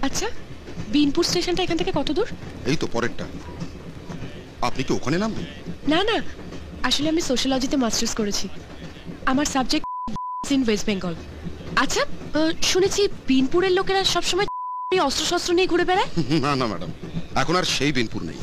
আচ্ছা, বিনপুর স্টেশনটা এখান থেকে কত দূর? এই তো পরেরটা। আপনি কি ওখানে নামবেন? না না, আসলে আমি সোশ্যোলজিতে মাস্টার্স করেছি। আমার সাবজেক্ট ইন ওয়েস্ট বেঙ্গল। আচ্ছা, শুনেছি বিনপুরের লোকেরা সবসময় অস্ত্রশস্ত্র নিয়ে ঘুরে বেড়ায়। না না ম্যাডাম, এখন আর সেই বিনপুর নেই।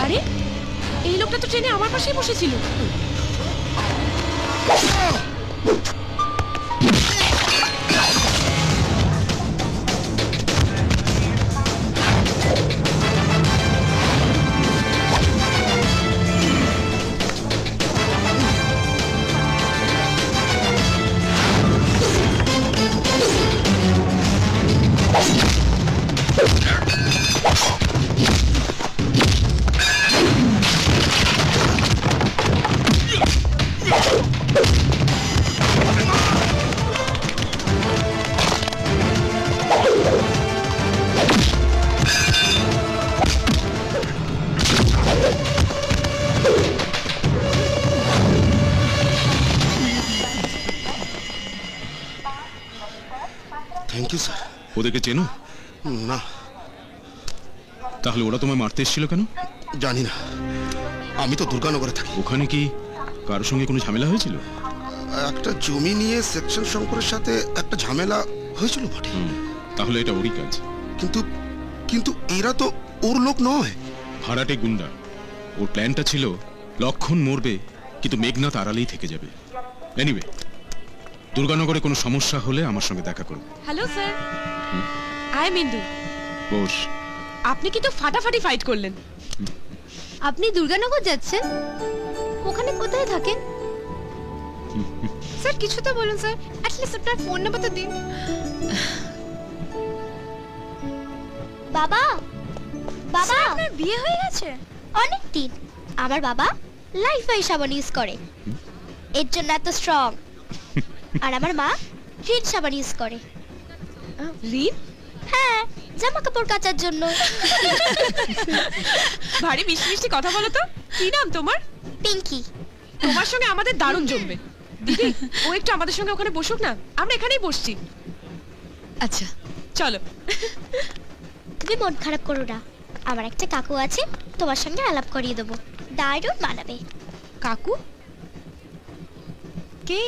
আরে, এই লোকটা তো ট্রেনে আমার পাশেই বসেছিল। Thank you sir. ওদেরকে চেনো? না। তাহলে ওরা তোমায় মারতে এসেছিল কেন? জানি না, আমি তো দুর্গানগরে থাকি। ওখানে কি কারোর সঙ্গে কোনো ঝামেলা হয়েছিল? একটা জমি নিয়ে সেকশন শঙ্করের সাথে একটা ঝামেলা হয়েছিল বটে। তাহলে এটা ওরই কাজ। কিন্তু কিন্তু এরা তো ওর লোক নয়। ভাড়াটে গুন্ডা। ওর প্ল্যানটা ছিল লক্ষণ মরবে, কিন্তু মেঘনাথ আড়ালেই থেকে যাবে। এনিওয়ে, দুর্গানগরে কোনো সমস্যা হলে আমার সঙ্গে দেখা করো। হ্যালো স্যার, আই এম ইন্দু। বস। আপনি কিন্তু ফাটাফাটি ফাইট করলেন। আপনি দুর্গানগর যাচ্ছেন? ওখানে কোথায় থাকেন? স্যার কিছু তো বলুন স্যার, অ্যাটলিস্ট আপনার ফোন নাম্বার তো দিন। বাবা, বাবা, আপনার বিয়ে হয়ে গেছে? অনেক দিন। আমার বাবা লাইফ বয় সাবান ইউজ করে, এর জন্য এত স্ট্রং। আর আমার মা রিন সাবান ইউজ করে। রিন? হ্যাঁ, জামা কাপড় কাচার জন্য। ভারী মিষ্টি মিষ্টি কথা বলো তো। কি নাম তোমার? পিঙ্কি। তোমার সঙ্গে আমাদের দারুণ জমবে। দিদি, ও একটু আমাদের সঙ্গে ওখানে বসুক না, আমরা এখানেই বসছি। আচ্ছা চলো। তুমি মন খারাপ করো না, আমার একটা কাকু আছে, তোমার সঙ্গে আলাপ করিয়ে দেবো, দারুণ মানাবে। কাকু? কে?